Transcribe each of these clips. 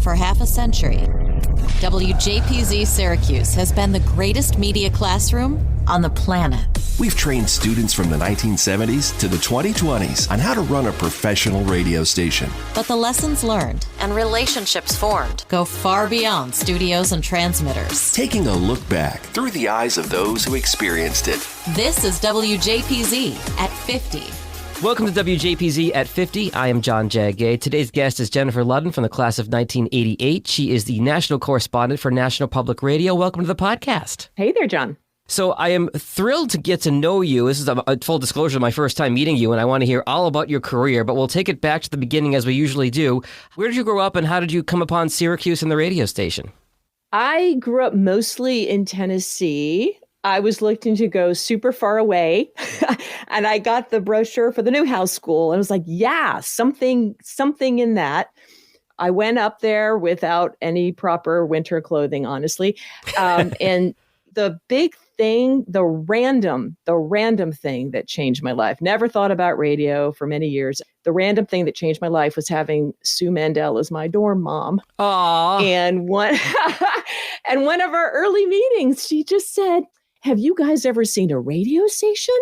For half a century, WJPZ Syracuse has been the greatest media classroom on the planet. We've trained students from the 1970s to the 2020s on how to run a professional radio station. But the lessons learned and relationships formed go far beyond studios and transmitters. Taking a look back through the eyes of those who experienced it. This is WJPZ at 50. Welcome to WJPZ at 50. I am John Jagay. Today's guest is Jennifer Ludden from the class of 1988. She is the national correspondent for National Public Radio. Welcome to the podcast. Hey there, John. So I am thrilled to get to know you. This is a full disclosure, my first time meeting you, and I want to hear all about your career, but we'll take it back to the beginning as we usually do. Where did you grow up and how did you come upon Syracuse and the radio station? I grew up mostly in Tennessee. I was looking to go super far away and I got the brochure for the Newhouse School and I was like, yeah, something in that. I went up there without any proper winter clothing, honestly. And the big thing, the random thing that changed my life, never thought about radio for many years. The random thing that changed my life was having Sue Mandel as my dorm mom. Aww. And one of our early meetings, she just said, have you guys ever seen a radio station?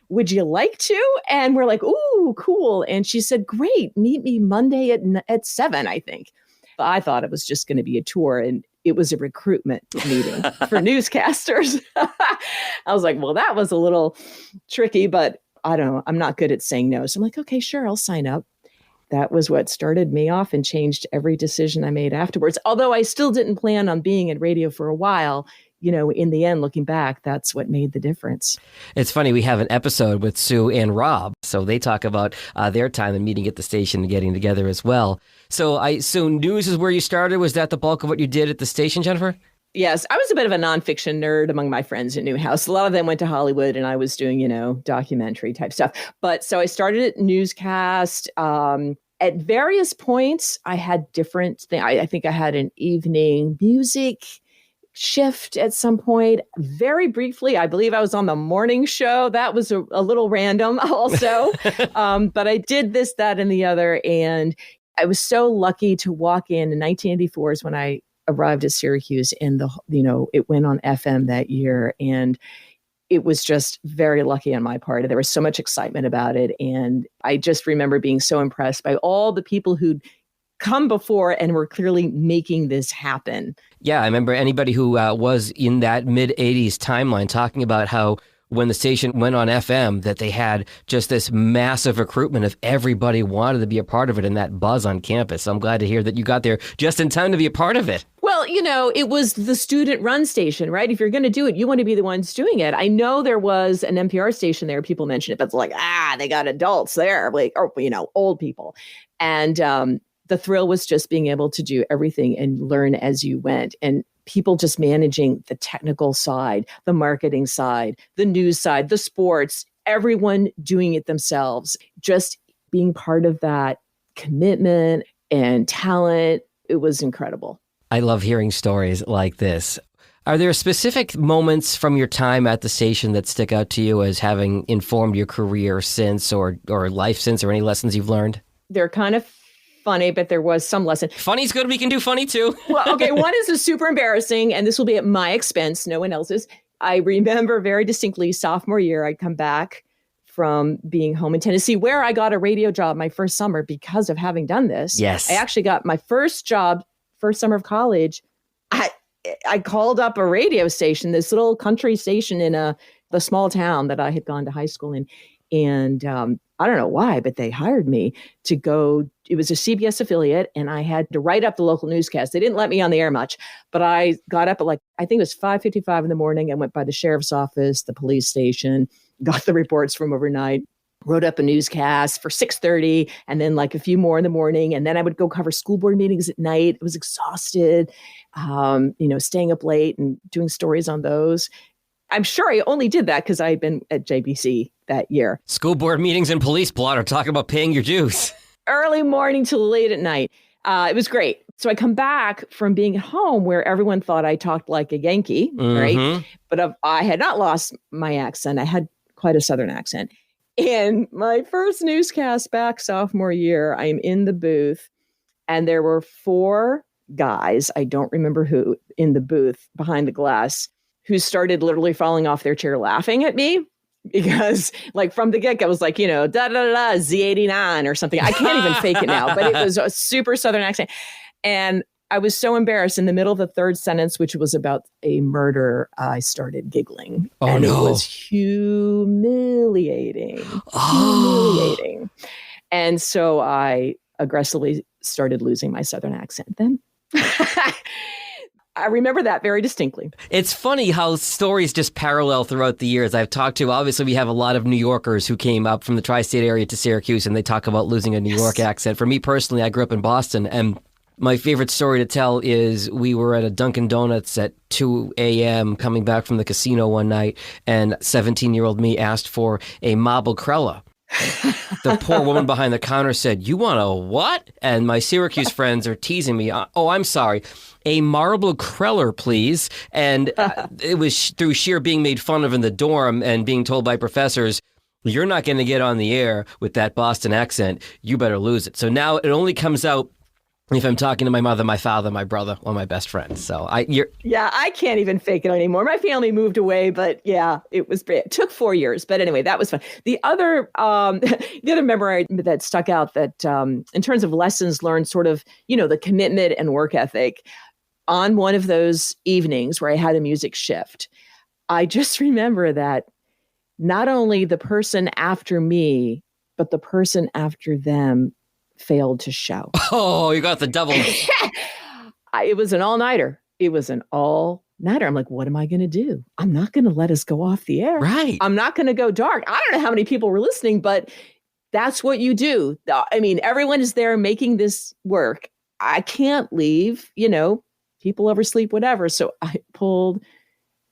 Would you like to? And we're like, ooh, cool. And she said, great, meet me Monday at 7, I think. But I thought it was just going to be a tour and it was a recruitment meeting for newscasters. I was like, well, that was a little tricky, but I don't know. I'm not good at saying no. So I'm like, okay, sure, I'll sign up. That was what started me off and changed every decision I made afterwards. Although I still didn't plan on being in radio for a while. You know, in the end, looking back, that's what made the difference. It's funny, we have an episode with Sue and Rob, so they talk about their time and meeting at the station and getting together as well. So news is where you started. Was that the bulk of what you did at the station, Jennifer? Yes, I was a bit of a nonfiction nerd among my friends at Newhouse. A lot of them went to Hollywood and I was doing, documentary type stuff. But so I started at newscast. At various points, I had different things. I think I had an evening music shift at some point. Very briefly, I believe I was on the morning show. That was a little random also. But I did this, that, and the other. And I was so lucky to walk in 1984 is when I arrived at Syracuse and it went on FM that year. And it was just very lucky on my part. There was so much excitement about it. And I just remember being so impressed by all the people who'd come before and were clearly making this happen. Yeah, I remember anybody who was in that mid-'80s timeline talking about how when the station went on FM, that they had just this massive recruitment of everybody wanted to be a part of it and that buzz on campus. So I'm glad to hear that you got there just in time to be a part of it. Well, it was the student-run station, right? If you're going to do it, you want to be the ones doing it. I know there was an NPR station there. People mention it, but it's like, they got adults there, old people. And the thrill was just being able to do everything and learn as you went. And people just managing the technical side, the marketing side, the news side, the sports, everyone doing it themselves, just being part of that commitment and talent. It was incredible. I love hearing stories like this. Are there specific moments from your time at the station that stick out to you as having informed your career since or life since, or any lessons you've learned? They're kind of funny, but there was some lesson. Funny's good. We can do funny too. Well, okay. One is super embarrassing, and this will be at my expense, no one else's. I remember very distinctly sophomore year, I'd come back from being home in Tennessee, where I got a radio job my first summer because of having done this. Yes. I actually got my first job, first summer of college. I called up a radio station, this little country station in the small town that I had gone to high school in. And I don't know why, but they hired me to go. It was a CBS affiliate, and I had to write up the local newscast. They didn't let me on the air much, but I got up at I think it was 5:55 in the morning. I went by the sheriff's office, the police station, got the reports from overnight, wrote up a newscast for 6:30, and then a few more in the morning. And then I would go cover school board meetings at night. I was exhausted, staying up late and doing stories on those. I'm sure I only did that because I had been at JBC that year. School board meetings and police blotter talking about paying your dues. Early morning till late at night. It was great. So I come back from being at home where everyone thought I talked like a Yankee, right? But I had not lost my accent. I had quite a Southern accent. And my first newscast back sophomore year, I'm in the booth and there were 4 guys, I don't remember who, in the booth behind the glass, who started literally falling off their chair laughing at me. Because like from the get-go, I was like, da da da Z89 or something. I can't even fake it now, but it was a super Southern accent. And I was so embarrassed in the middle of the third sentence, which was about a murder, I started giggling. Oh, and no. It was humiliating. Humiliating. And so I aggressively started losing my Southern accent then. I remember that very distinctly. It's funny how stories just parallel throughout the years. I've talked to, obviously, we have a lot of New Yorkers who came up from the tri-state area to Syracuse, and they talk about losing a New York accent. For me personally, I grew up in Boston, and my favorite story to tell is we were at a Dunkin' Donuts at 2 a.m. coming back from the casino one night, and 17-year-old me asked for a marble crella. The poor woman behind the counter said, "You want a what?" And my Syracuse friends are teasing me. "Oh, I'm sorry. A marble creller, please." And it was through sheer being made fun of in the dorm and being told by professors, "You're not going to get on the air with that Boston accent. You better lose it." So now it only comes out if I'm talking to my mother, my father, my brother, or my best friend. So I can't even fake it anymore. My family moved away, but yeah, it took 4 years. But anyway, that was fun. The other memory that stuck out that in terms of lessons learned, sort of, the commitment and work ethic, on one of those evenings where I had a music shift, I just remember that not only the person after me, but the person after them failed to show. Oh, you got the double. It was an all-nighter. I'm like, what am I going to do? I'm not going to let us go off the air. Right. I'm not going to go dark. I don't know how many people were listening, but that's what you do. I mean, everyone is there making this work. I can't leave, people oversleep, whatever. So I pulled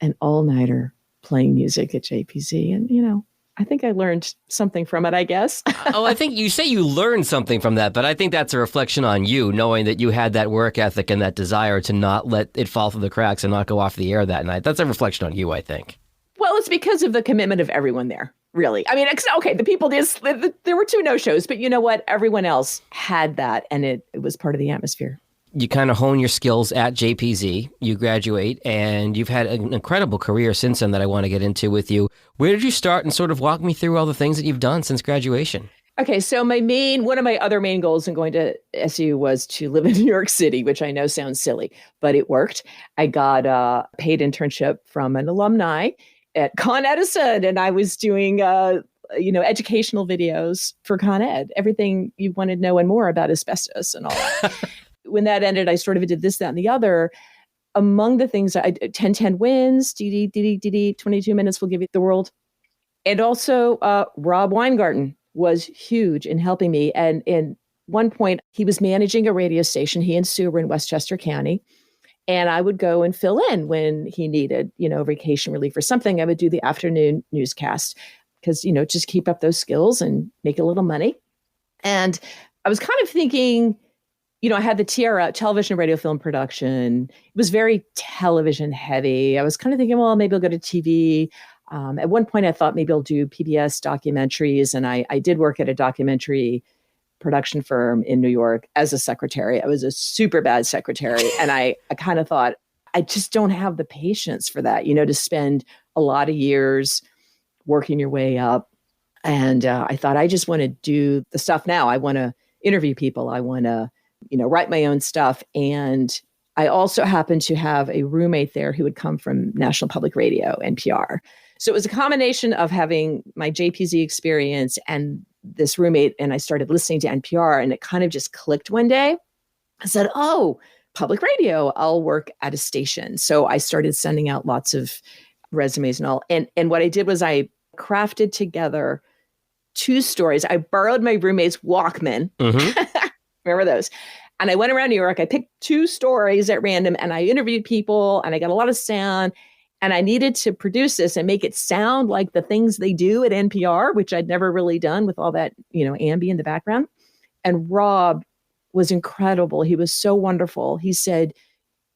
an all-nighter playing music at JPZ, and, I think I learned something from it, I guess. Oh, I think you say you learned something from that, but I think that's a reflection on you, knowing that you had that work ethic and that desire to not let it fall through the cracks and not go off the air that night. That's a reflection on you, I think. Well, it's because of the commitment of everyone there, really. I mean, okay, the people there were 2 no-shows, but you know what? Everyone else had that, and it was part of the atmosphere. You kind of hone your skills at JPZ, you graduate, and you've had an incredible career since then that I want to get into with you. Where did you start, and sort of walk me through all the things that you've done since graduation? Okay, so one of my other main goals in going to SU was to live in New York City, which I know sounds silly, but it worked. I got a paid internship from an alumni at Con Edison, and I was doing educational videos for Con Ed, everything you wanted to know and more about asbestos and all that. When that ended, I sort of did this, that, and the other. Among the things, 10-10 wins, 22 minutes will give you the world. And also, Rob Weingarten was huge in helping me. And in one point, he was managing a radio station. He and Sue were in Westchester County. And I would go and fill in when he needed, vacation relief or something. I would do the afternoon newscast because, just keep up those skills and make a little money. And I was kind of thinking, I had the TRF, television, radio, film production. It was very television heavy. I was kind of thinking, well, maybe I'll go to TV. At one point, I thought maybe I'll do PBS documentaries. And I did work at a documentary production firm in New York as a secretary. I was a super bad secretary. And I kind of thought, I just don't have the patience for that, to spend a lot of years working your way up. And I thought, I just want to do the stuff now. I want to interview people. I want to write my own stuff. And I also happened to have a roommate there who would come from National Public Radio, NPR. So it was a combination of having my JPZ experience and this roommate. And I started listening to NPR, and it kind of just clicked one day. I said, oh, public radio, I'll work at a station. So I started sending out lots of resumes and all. And what I did was I crafted together 2 stories. I borrowed my roommate's Walkman. Mm-hmm. Remember those? And I went around New York. I picked 2 stories at random, and I interviewed people, and I got a lot of sound. And I needed to produce this and make it sound like the things they do at NPR, which I'd never really done with all that, ambi in the background. And Rob was incredible. He was so wonderful. He said,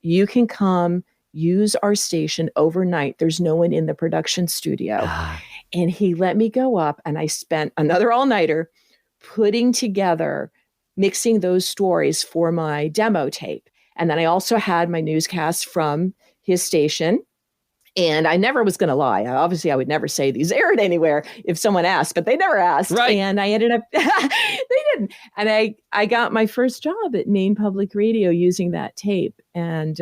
you can come use our station overnight. There's no one in the production studio. And he let me go up, and I spent another all-nighter putting together, mixing those stories for my demo tape. And then I also had my newscast from his station. And I never was going to lie. Obviously, I would never say these aired anywhere if someone asked, but they never asked. Right. And I ended up, they didn't. And I got my first job at Maine Public Radio using that tape. And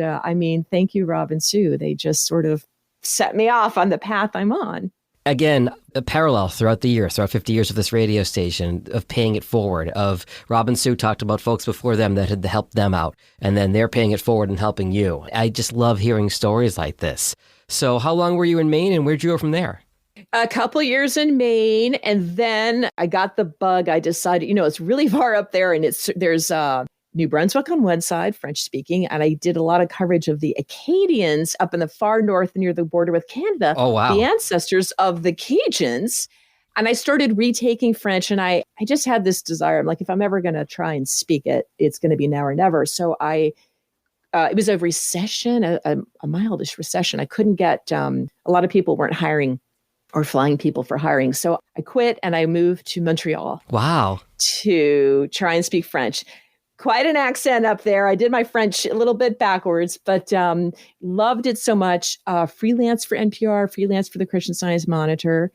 thank you, Rob and Sue. They just sort of set me off on the path I'm on. Again, a parallel throughout the years, throughout 50 years of this radio station, of paying it forward, of Rob and Sue talked about folks before them that had helped them out, and then they're paying it forward and helping you. I just love hearing stories like this. So how long were you in Maine, and where'd you go from there? A couple years in Maine, and then I got the bug. I decided, it's really far up there, and there's New Brunswick on one side, French speaking, and I did a lot of coverage of the Acadians up in the far north near the border with Canada. Oh, wow. The ancestors of the Cajuns. And I started retaking French, and I just had this desire. I'm like, if I'm ever going to try and speak it, it's going to be now or never. So it was a recession, a mildish recession. I couldn't get, a lot of people weren't hiring or flying people for hiring. So I quit and I moved to Montreal. Wow. To try and speak French. Quite an accent up there. I did my French a little bit backwards, but loved it so much. Freelance for NPR, freelance for the Christian Science Monitor.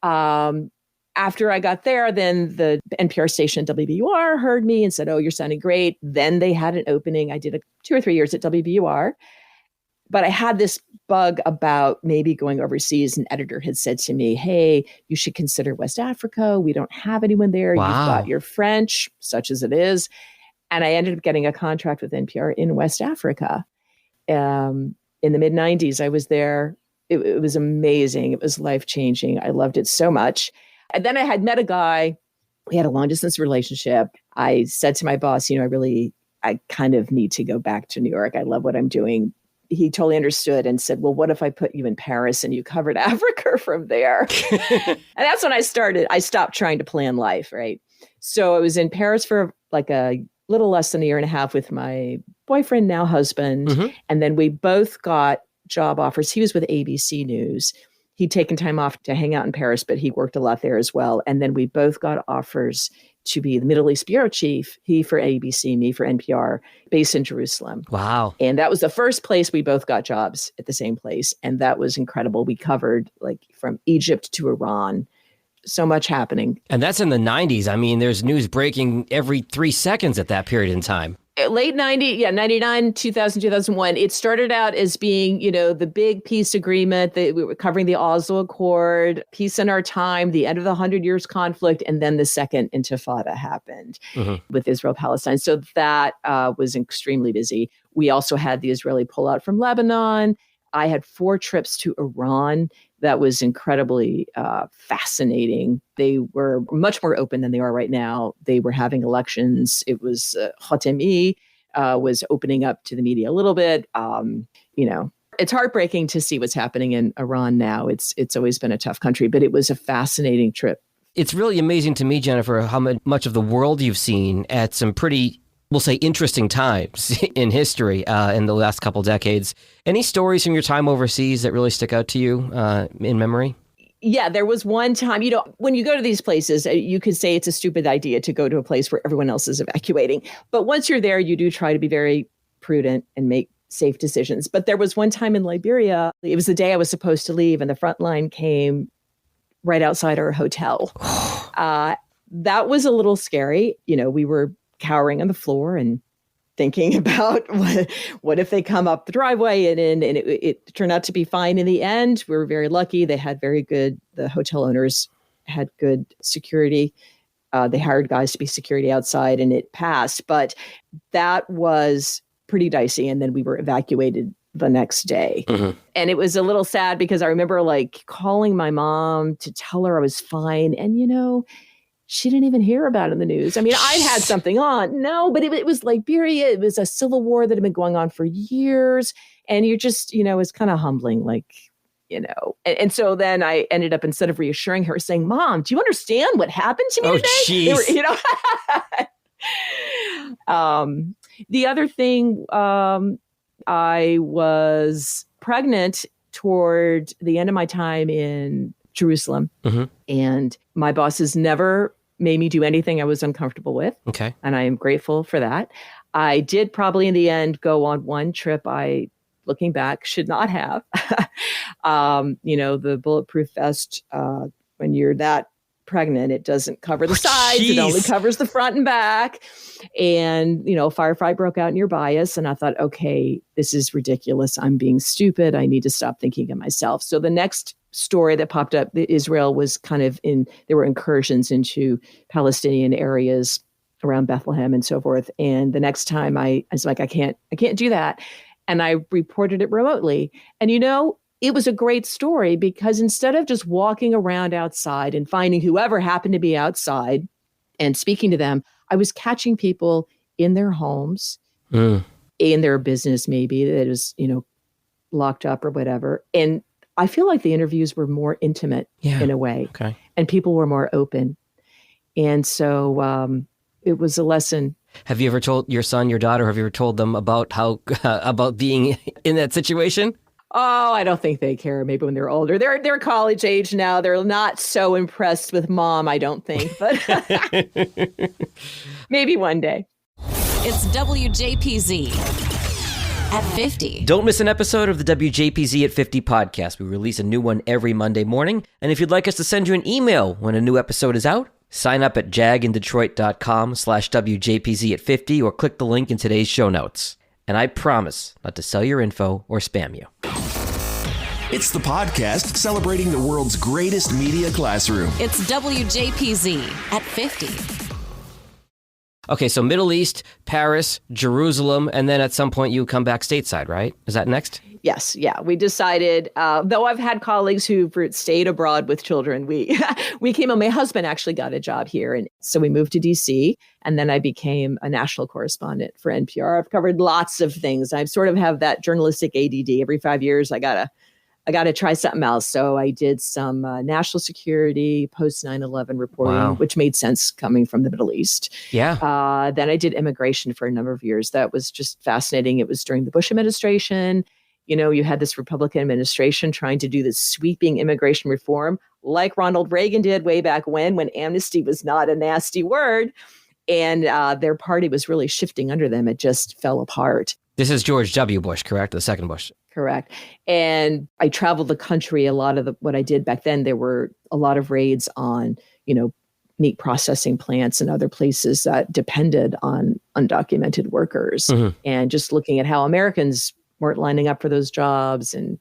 After I got there, then the NPR station WBUR heard me and said, "Oh, you're sounding great." Then they had an opening. I did 2 or 3 years at WBUR. But I had this bug about maybe going overseas. An editor had said to me, "Hey, you should consider West Africa. We don't have anyone there. Wow. You've got your French, such as it is." And I ended up getting a contract with NPR in West Africa. In the mid-90s, I was there. It was amazing. It was life-changing. I loved it so much. And then I had met a guy. We had a long-distance relationship. I said to my boss, I kind of need to go back to New York. I love what I'm doing. He totally understood and said, "Well, what if I put you in Paris and you covered Africa from there?" And that's when I stopped trying to plan life, right? So I was in Paris for like a little less than a year and a half with my boyfriend, now husband. Mm-hmm. And then we both got job offers. He was with ABC News. He'd taken time off to hang out in Paris, but he worked a lot there as well. And then we both got offers to be the Middle East bureau chief, he for ABC, me for NPR, based in Jerusalem. Wow. And that was the first place we both got jobs at the same place. And that was incredible. We covered like from Egypt to Iran. So much happening. And that's in the 90s. I mean, there's news breaking every 3 seconds at that period in time. Late 99, 2000, 2001. It started out as being, the big peace agreement that we were covering the Oslo Accord, peace in our time, the end of the 100 Years conflict, and then the second Intifada happened with Israel-Palestine. So that was extremely busy. We also had the Israeli pullout from Lebanon. I had 4 trips to Iran. That was incredibly fascinating. They were much more open than they are right now. They were having elections. It was Khatami was opening up to the media a little bit. It's heartbreaking to see what's happening in Iran now. It's always been a tough country, but it was a fascinating trip. It's really amazing to me, Jennifer, how much of the world you've seen at some pretty, we'll say, interesting times in history in the last couple decades. Any stories from your time overseas that really stick out to you in memory? Yeah, there was one time, when you go to these places, you could say it's a stupid idea to go to a place where everyone else is evacuating. But once you're there, you do try to be very prudent and make safe decisions. But there was one time in Liberia, it was the day I was supposed to leave, and the front line came right outside our hotel. That was a little scary. We were cowering on the floor and thinking about what if they come up the driveway, and it turned out to be fine in the end. We were very lucky. They had the hotel owners had good security. They hired guys to be security outside, and it passed. But that was pretty dicey. And then we were evacuated the next day. Mm-hmm. And it was a little sad because I remember calling my mom to tell her I was fine. And, she didn't even hear about it in the news. I mean, I'd had something on. No, but it was Liberia. It was a civil war that had been going on for years. And you just, it's kind of humbling, And so then I ended up, instead of reassuring her, saying, "Mom, do you understand what happened to me today?" Geez. The other thing, I was pregnant toward the end of my time in Jerusalem. Mm-hmm. And my bosses never made me do anything I was uncomfortable with. Okay. And I am grateful for that. I did probably in the end go on one trip I, looking back, should not have. The bulletproof vest, when you're that pregnant, it doesn't cover the sides. It only covers the front and back. And, firefight broke out near Bias. And I thought, okay, this is ridiculous. I'm being stupid. I need to stop thinking of myself. So the next story that popped up, Israel was there were incursions into Palestinian areas around Bethlehem and so forth. And the next time I was like, I can't do that. And I reported it remotely. And, it was a great story because instead of just walking around outside and finding whoever happened to be outside and speaking to them, I was catching people in their homes, in their business, maybe that is, locked up or whatever. And I feel like the interviews were more intimate in a way. Okay. And people were more open. And so it was a lesson. Have you ever told your son, your daughter, have you ever told them about how about being in that situation? Oh, I don't think they care. Maybe when they're older. They're college age now. They're not so impressed with mom, I don't think. But maybe one day. It's WJPZ at 50. Don't miss an episode of the WJPZ at 50 podcast. We release a new one every Monday morning. And if you'd like us to send you an email when a new episode is out, sign up at jagindetroit.com/WJPZ at 50 or click the link in today's show notes. And I promise not to sell your info or spam you. It's the podcast celebrating the world's greatest media classroom. It's WJPZ at 50. Okay, so Middle East, Paris, Jerusalem, and then at some point you come back stateside, right? Is that next? Yes. Yeah. We decided, though I've had colleagues who stayed abroad with children, we came home. My husband actually got a job here. And so we moved to DC, and then I became a national correspondent for NPR. I've covered lots of things. I sort of have that journalistic ADD. Every 5 years, I gotta try something else. So I did some national security, post 9/11 reporting, which made sense coming from the Middle East. Yeah. Then I did immigration for a number of years. That was just fascinating. It was during the Bush administration. You had this Republican administration trying to do this sweeping immigration reform like Ronald Reagan did way back when amnesty was not a nasty word. And their party was really shifting under them. It just fell apart. This is George W. Bush, correct? The second Bush. Correct. And I traveled the country. A lot of what I did back then, there were a lot of raids on, meat processing plants and other places that depended on undocumented workers. Mm-hmm. And just looking at how Americans weren't lining up for those jobs and,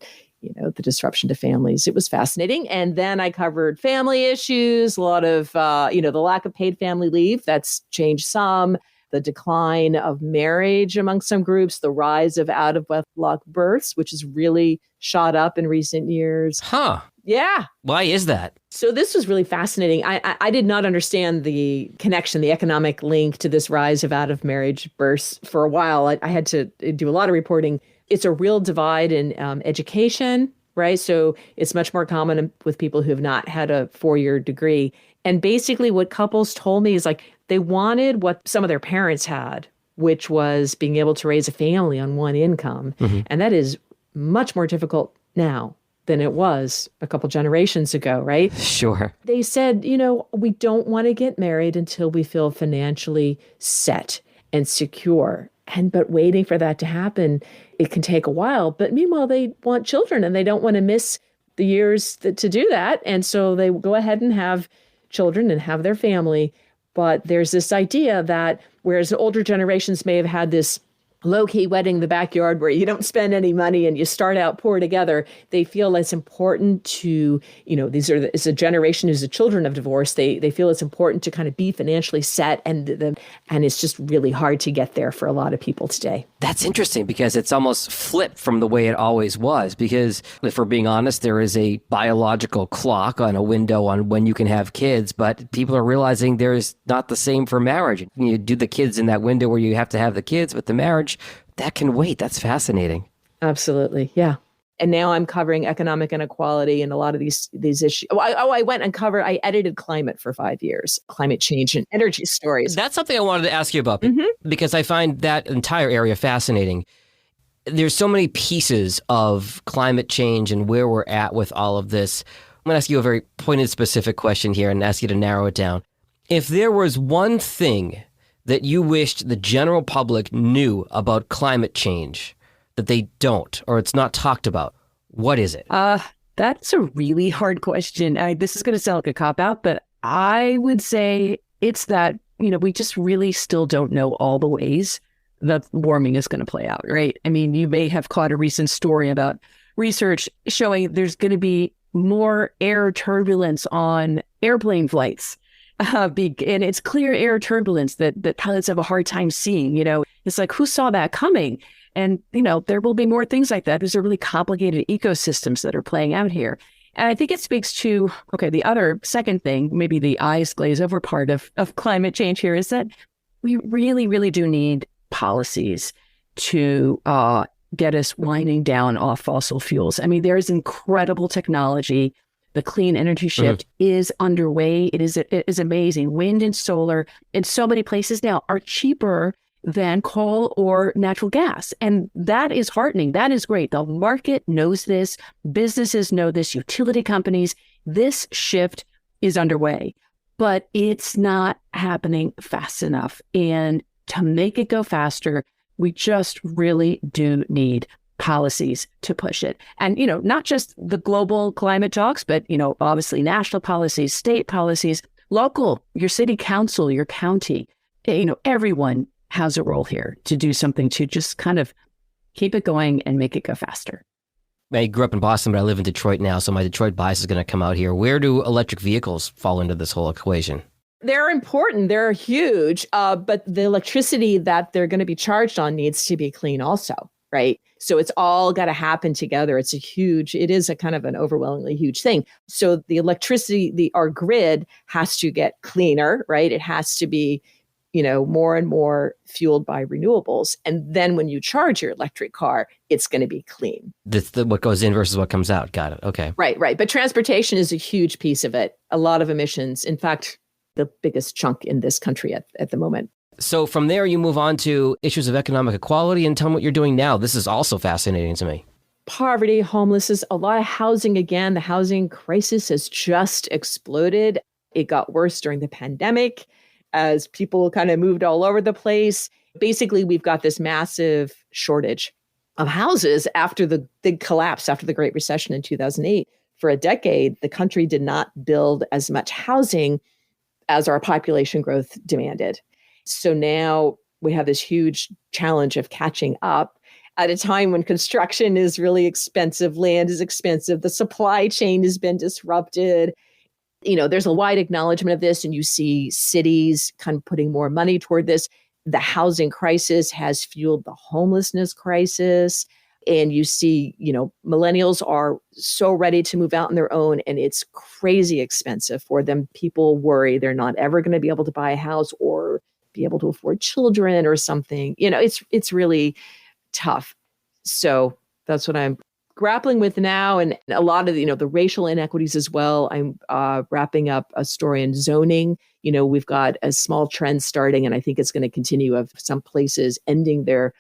the disruption to families. It was fascinating. And then I covered family issues, a lot of, the lack of paid family leave. That's changed some. The decline of marriage among some groups, the rise of out-of-wedlock births, which has really shot up in recent years. Huh. Yeah. Why is that? So this was really fascinating. I did not understand the connection, the economic link to this rise of out-of-marriage births for a while. I had to do a lot of reporting. It's a real divide in education, right? So it's much more common with people who have not had a 4-year degree. And basically what couples told me is they wanted what some of their parents had, which was being able to raise a family on one income. Mm-hmm. And that is much more difficult now than it was a couple generations ago, right? Sure. They said, we don't want to get married until we feel financially set and secure. But waiting for that to happen, it can take a while. But meanwhile, they want children and they don't want to miss the years to do that. And so they go ahead and have children and have their family. But there's this idea that whereas older generations may have had this low-key wedding in the backyard where you don't spend any money and you start out poor together, they feel it's important to, it's a generation who's the children of divorce. They feel it's important to kind of be financially set, and it's just really hard to get there for a lot of people today. That's interesting because it's almost flipped from the way it always was. Because if we're being honest, there is a biological clock on a window on when you can have kids, but people are realizing there's not the same for marriage. You do the kids in that window where you have to have the kids, but the marriage, that can wait. That's fascinating. Absolutely. Yeah. And now I'm covering economic inequality and a lot of these issues. I edited climate for 5 years, climate change and energy stories. That's something I wanted to ask you about because I find that entire area fascinating. There's so many pieces of climate change and where we're at with all of this. I'm going to ask you a very pointed, specific question here and ask you to narrow it down. If there was one thing that you wished the general public knew about climate change that they don't, or it's not talked about? What is it? That's a really hard question. This is going to sound like a cop-out, but I would say it's that, we just really still don't know all the ways that warming is going to play out, right? I mean, you may have caught a recent story about research showing there's going to be more air turbulence on airplane flights. And it's clear air turbulence that pilots have a hard time seeing. It's like, who saw that coming? And, there will be more things like that. These are really complicated ecosystems that are playing out here. And I think it speaks to, the other second thing, maybe the eyes glaze over part of climate change here, is that we really, really do need policies to get us winding down off fossil fuels. I mean, there is incredible technology. The clean energy shift is underway. It is amazing. Wind and solar in so many places now are cheaper than coal or natural gas. And that is heartening. That is great. The market knows this. Businesses know this. Utility companies. This shift is underway, but it's not happening fast enough. And to make it go faster, we just really do need policies to push it. And, not just the global climate talks, but, obviously national policies, state policies, local, your city council, your county, everyone has a role here to do something to just kind of keep it going and make it go faster. I grew up in Boston, but I live in Detroit now, so my Detroit bias is going to come out here. Where do electric vehicles fall into this whole equation? They're important. They're huge. But the electricity that they're going to be charged on needs to be clean also, right? So it's all got to happen together. It is a kind of an overwhelmingly huge thing. So the electricity, our grid has to get cleaner, right? It has to be more and more fueled by renewables. And then when you charge your electric car, it's going to be clean. What goes in versus what comes out. Got it. Okay. Right. But transportation is a huge piece of it. A lot of emissions. In fact, the biggest chunk in this country at the moment. So from there, you move on to issues of economic equality and tell me what you're doing now. This is also fascinating to me. Poverty, homelessness, a lot of housing. Again, the housing crisis has just exploded. It got worse during the pandemic as people kind of moved all over the place. Basically, we've got this massive shortage of houses after the big collapse, after the Great Recession in 2008. For a decade, the country did not build as much housing as our population growth demanded. So now we have this huge challenge of catching up at a time when construction is really expensive, land is expensive, the supply chain has been disrupted. There's a wide acknowledgement of this, and you see cities kind of putting more money toward this. The housing crisis has fueled the homelessness crisis. And you see, millennials are so ready to move out on their own, and it's crazy expensive for them. People worry they're not ever going to be able to buy a house or be able to afford children or something. It's really tough. So that's what I'm grappling with now. And a lot of the racial inequities as well. I'm wrapping up a story in zoning. We've got a small trend starting, and I think it's going to continue, of some places ending their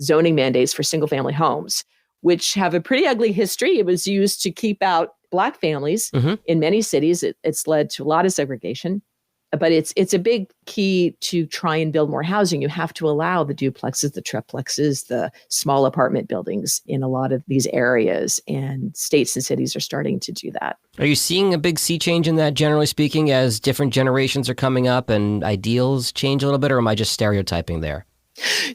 zoning mandates for single family homes, which have a pretty ugly history. It was used to keep out Black families in many cities. It's led to a lot of segregation, but it's a big key to try and build more housing. You have to allow the duplexes, the triplexes, the small apartment buildings in a lot of these areas, and states and cities are starting to do that. Are you seeing a big sea change in that, generally speaking, as different generations are coming up and ideals change a little bit, or am I just stereotyping there?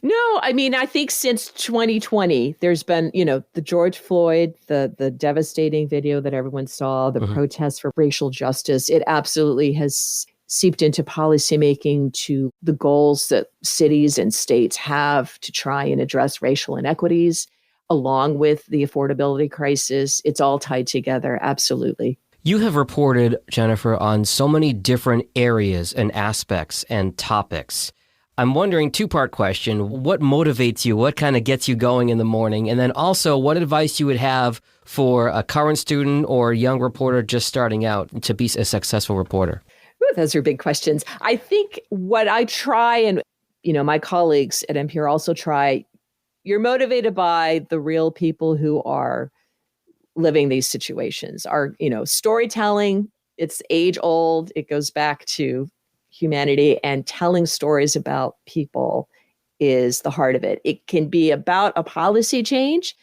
No, I mean, I think since 2020, there's been, the George Floyd, the devastating video that everyone saw, the protests for racial justice. It absolutely has seeped into policymaking, to the goals that cities and states have to try and address racial inequities, along with the affordability crisis. It's all tied together. Absolutely. You have reported, Jennifer, on so many different areas and aspects and topics. I'm wondering, two-part question, what motivates you? What kind of gets you going in the morning? And then also, what advice you would have for a current student or a young reporter just starting out to be a successful reporter? Ooh, those are big questions. I think what I try, and my colleagues at NPR also try, you're motivated by the real people who are living these situations. Our, storytelling, it's age old. It goes back to humanity, and telling stories about people is the heart of it. It can be about a policy change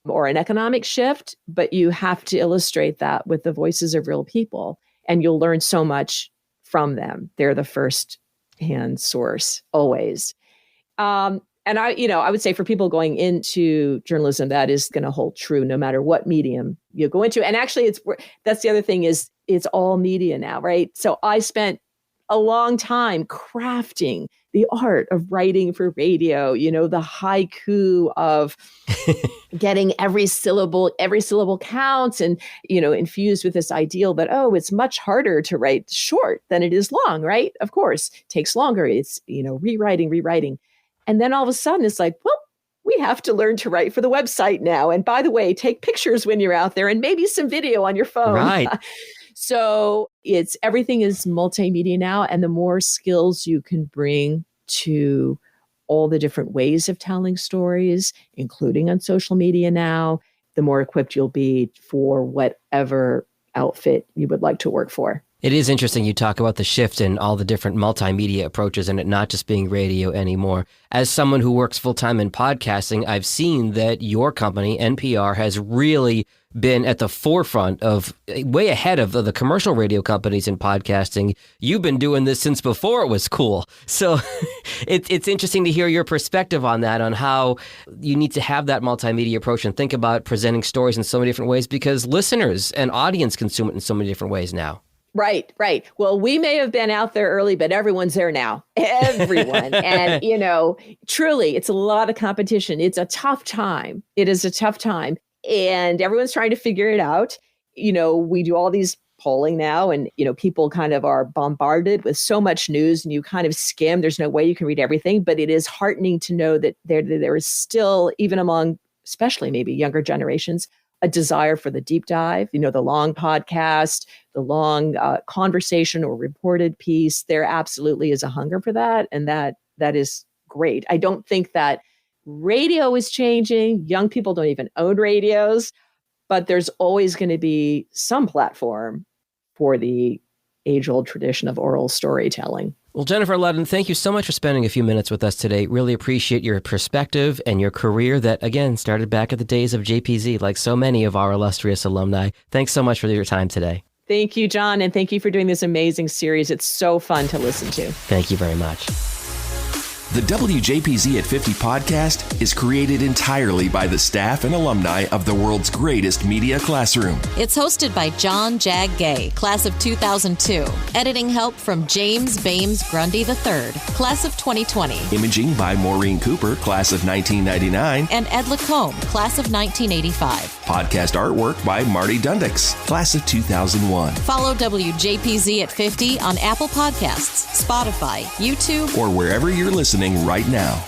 or an economic shift, but you have to illustrate that with the voices of real people, and you'll learn so much from them. They're the first-hand source always. And I would say for people going into journalism, that is going to hold true no matter what medium you go into. And actually, that's the other thing is it's all media now, right? So I spent a long time crafting the art of writing for radio, the haiku of getting every syllable counts, and, infused with this ideal that, it's much harder to write short than it is long, right? Of course, it takes longer. It's, rewriting. And then all of a sudden it's like, well, we have to learn to write for the website now. And by the way, take pictures when you're out there and maybe some video on your phone. Right. So everything is multimedia now. And the more skills you can bring to all the different ways of telling stories, including on social media now, the more equipped you'll be for whatever outfit you would like to work for. It is interesting you talk about the shift in all the different multimedia approaches and it not just being radio anymore. As someone who works full-time in podcasting, I've seen that your company, NPR, has really been at the forefront of, way ahead of the commercial radio companies in podcasting. You've been doing this since before it was cool. So it's interesting to hear your perspective on that, on how you need to have that multimedia approach and think about presenting stories in so many different ways, because listeners and audience consume it in so many different ways now. Right. Well, we may have been out there early, but everyone's there now. Everyone. And, truly, it's a lot of competition. It's a tough time. It is a tough time. And everyone's trying to figure it out. We do all these polling now, and, people kind of are bombarded with so much news, and you kind of skim. There's no way you can read everything, but it is heartening to know that there is still, even among, especially maybe younger generations, a desire for the deep dive, the long podcast, the long conversation or reported piece. There absolutely is a hunger for that. And that is great. I don't think that radio is changing. Young people don't even own radios, but there's always going to be some platform for the age-old tradition of oral storytelling. Well, Jennifer Ludden, thank you so much for spending a few minutes with us today. Really appreciate your perspective and your career that, again, started back at the days of JPZ, like so many of our illustrious alumni. Thanks so much for your time today. Thank you, John, and thank you for doing this amazing series. It's so fun to listen to. Thank you very much. The WJPZ at 50 podcast is created entirely by the staff and alumni of the world's greatest media classroom. It's hosted by John Jag Gay, class of 2002. Editing help from James Bames Grundy III, class of 2020. Imaging by Maureen Cooper, class of 1999. And Ed Lacombe, class of 1985. Podcast artwork by Marty Dundix, class of 2001. Follow WJPZ at 50 on Apple Podcasts, Spotify, YouTube, or wherever you're listening right now.